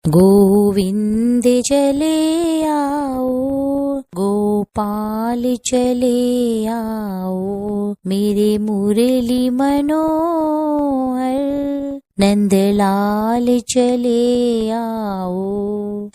गोविंद चले आओ, गोपाल चले आओ, मेरे मुरली मनोहर नंदलाल चले आओ।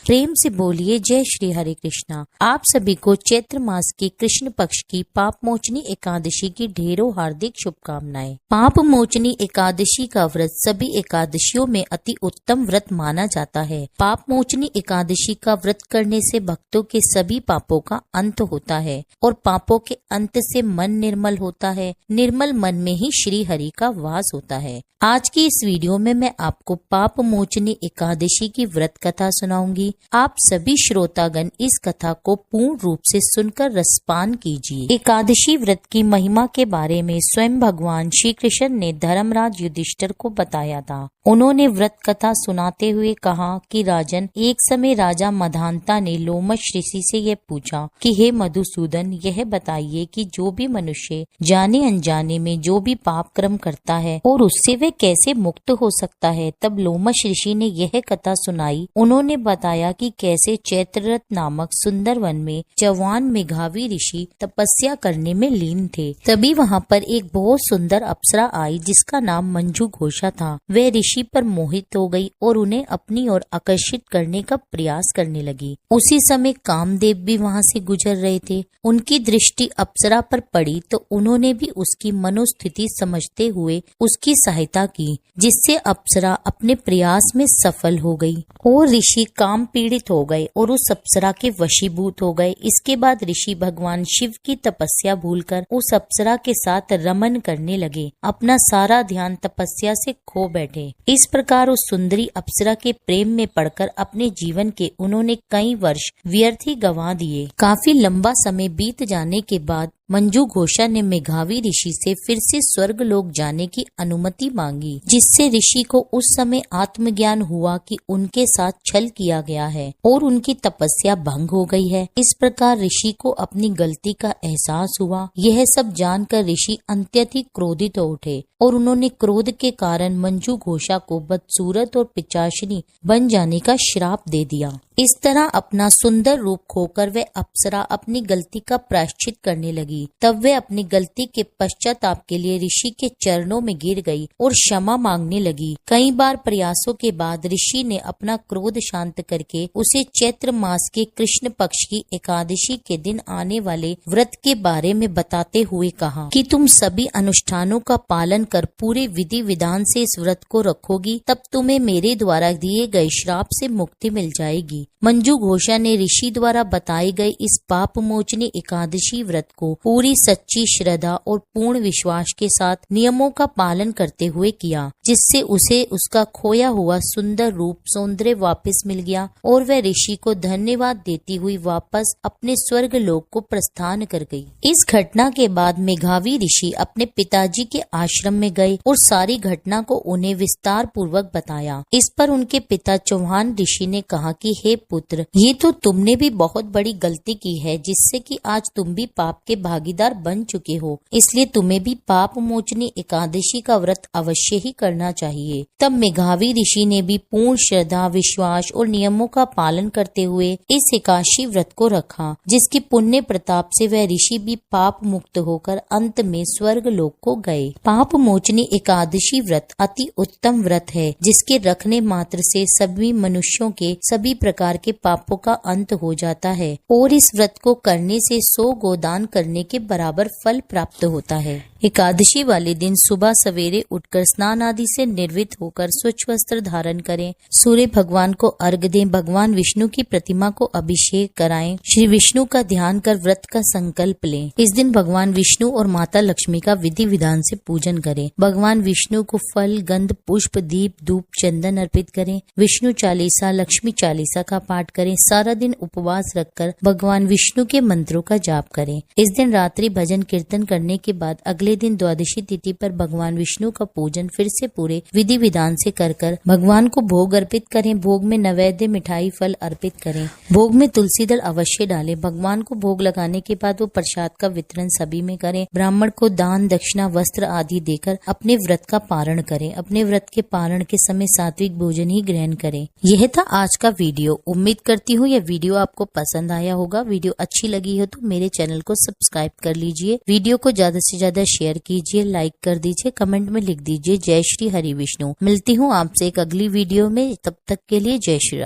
प्रेम से बोलिए जय श्री हरे कृष्णा। आप सभी को चैत्र मास के कृष्ण पक्ष की पाप मोचनी एकादशी की ढेरों हार्दिक शुभकामनाएं। पाप मोचनी एकादशी का व्रत सभी एकादशियों में अति उत्तम व्रत माना जाता है। पाप मोचनी एकादशी का व्रत करने से भक्तों के सभी पापों का अंत होता है और पापों के अंत से मन निर्मल होता है। निर्मल मन में ही श्री हरि का वास होता है। आज की इस वीडियो में मैं आपको पाप मोचनी एकादशी की व्रत कथा सुनाऊंगी। आप सभी श्रोतागण इस कथा को पूर्ण रूप से सुनकर रसपान कीजिए। एकादशी व्रत की महिमा के बारे में स्वयं भगवान श्री कृष्ण ने धर्मराज युधिष्ठिर को बताया था। उन्होंने व्रत कथा सुनाते हुए कहा कि राजन, एक समय राजा मधांता ने लोमश ऋषि से यह पूछा कि हे मधुसूदन, यह बताइए कि जो भी मनुष्य जाने अनजाने में जो भी पाप कर्म करता है और उससे वह कैसे मुक्त हो सकता है। तब लोमश ऋषि ने यह कथा सुनाई। उन्होंने बताया कि कैसे चैत्ररथ नामक सुंदर वन में जवान मेघावी ऋषि तपस्या करने में लीन थे। तभी वहाँ पर एक बहुत सुंदर अप्सरा आई जिसका नाम मंजू घोषा था। वह ऋषि पर मोहित हो गई और उन्हें अपनी ओर आकर्षित करने का प्रयास करने लगी। उसी समय कामदेव भी वहाँ से गुजर रहे थे। उनकी दृष्टि अप्सरा पर पड़ी तो उन्होंने भी उसकी मनोस्थिति समझते हुए उसकी सहायता की, जिससे अप्सरा अपने प्रयास में सफल हो गई और ऋषि काम पीड़ित हो गए और उस अप्सरा के वशीभूत हो गए। इसके बाद ऋषि भगवान शिव की तपस्या भूलकर उस अप्सरा के साथ रमन करने लगे। अपना सारा ध्यान तपस्या से खो बैठे। इस प्रकार उस सुंदरी अप्सरा के प्रेम में पड़कर अपने जीवन के उन्होंने कई वर्ष व्यर्थ ही गंवा दिए। काफी लंबा समय बीत जाने के बाद मंजू घोषा ने मेघावी ऋषि से फिर से स्वर्ग लोक जाने की अनुमति मांगी, जिससे ऋषि को उस समय आत्मज्ञान हुआ कि उनके साथ छल किया गया है और उनकी तपस्या भंग हो गई है। इस प्रकार ऋषि को अपनी गलती का एहसास हुआ। यह सब जानकर ऋषि अत्यधिक क्रोधित हो उठे और उन्होंने क्रोध के कारण मंजू घोषा को बदसूरत और पिशाचिनी बन जाने का श्राप दे दिया। इस तरह अपना सुंदर रूप खोकर वह अप्सरा अपनी गलती का प्रायश्चित करने लगी। तब वह अपनी गलती के पश्चाताप के लिए ऋषि के चरणों में गिर गई और क्षमा मांगने लगी। कई बार प्रयासों के बाद ऋषि ने अपना क्रोध शांत करके उसे चैत्र मास के कृष्ण पक्ष की एकादशी के दिन आने वाले व्रत के बारे में बताते हुए कहा कि तुम सभी अनुष्ठानों का पालन कर पूरे विधि विधान से इस व्रत को रखोगी, तब तुम्हें मेरे द्वारा दिए गए श्राप से मुक्ति मिल जाएगी। मंजू घोषा ने ऋषि द्वारा बताए गए इस पाप मोचनी एकादशी व्रत को पूरी सच्ची श्रद्धा और पूर्ण विश्वास के साथ नियमों का पालन करते हुए किया, जिससे उसे उसका खोया हुआ सुंदर रूप सौंदर्य वापस मिल गया और वह ऋषि को धन्यवाद देती हुई वापस अपने स्वर्ग लोक को प्रस्थान कर गई। इस घटना के बाद मेघावी ऋषि अपने पिताजी के आश्रम में गए और सारी घटना को उन्हें विस्तार पूर्वक बताया। इस पर उनके पिता चौहान ऋषि ने कहा कि हे पुत्र, ये तो तुमने भी बहुत बड़ी गलती की है, जिससे कि आज तुम भी पाप के भागीदार बन चुके हो। इसलिए तुम्हें भी पाप मोचनी एकादशी का व्रत अवश्य ही करना चाहिए। तब मेघावी ऋषि ने भी पूर्ण श्रद्धा, विश्वास और नियमों का पालन करते हुए इस एकादशी व्रत को रखा, जिसकी पुण्य प्रताप से वह ऋषि भी पाप मुक्त होकर अंत में स्वर्ग लोक को गए। पाप मोचनी एकादशी व्रत अति उत्तम व्रत है, जिसके रखने मात्र से सभी मनुष्यों के सभी प्रकार के पापों का अंत हो जाता है और इस व्रत को करने से 100 गोदान करने के बराबर फल प्राप्त होता है। एकादशी वाले दिन सुबह सवेरे उठकर स्नान आदि से निर्वित होकर स्वच्छ वस्त्र धारण करें, सूर्य भगवान को अर्घ दें, भगवान विष्णु की प्रतिमा को अभिषेक कराएं, श्री विष्णु का ध्यान कर व्रत का संकल्प लें। इस दिन भगवान विष्णु और माता लक्ष्मी का विधि विधान से पूजन करें। भगवान विष्णु को फल, गंध, पुष्प, दीप, धूप, चंदन अर्पित करें। विष्णु चालीसा, लक्ष्मी चालीसा का पाठ करें। सारा दिन उपवास रखकर भगवान विष्णु के मंत्रों का जाप करें। इस दिन रात्रि भजन कीर्तन करने के बाद अगले दिन द्वादशी तिथि पर भगवान विष्णु का पूजन फिर से पूरे विधि विधान से कर भगवान को भोग अर्पित करें। भोग में नैवेद्य मिठाई फल अर्पित करें। भोग में तुलसी दल अवश्य डालें। भगवान को भोग लगाने के बाद वो प्रसाद का वितरण सभी में करें। ब्राह्मण को दान दक्षिणा वस्त्र आदि देकर अपने व्रत का पारण करें। अपने व्रत के पारण के समय सात्विक भोजन ही ग्रहण करें। यह था आज का वीडियो। उम्मीद करती हूँ यह वीडियो आपको पसंद आया होगा। वीडियो अच्छी लगी हो तो मेरे चैनल को सब्सक्राइब कर लीजिए। वीडियो को ज्यादा से ज्यादा शेयर कीजिए, लाइक कर दीजिए, कमेंट में लिख दीजिए जय श्री हरि विष्णु। मिलती हूँ आपसे एक अगली वीडियो में, तब तक के लिए जय श्री राम।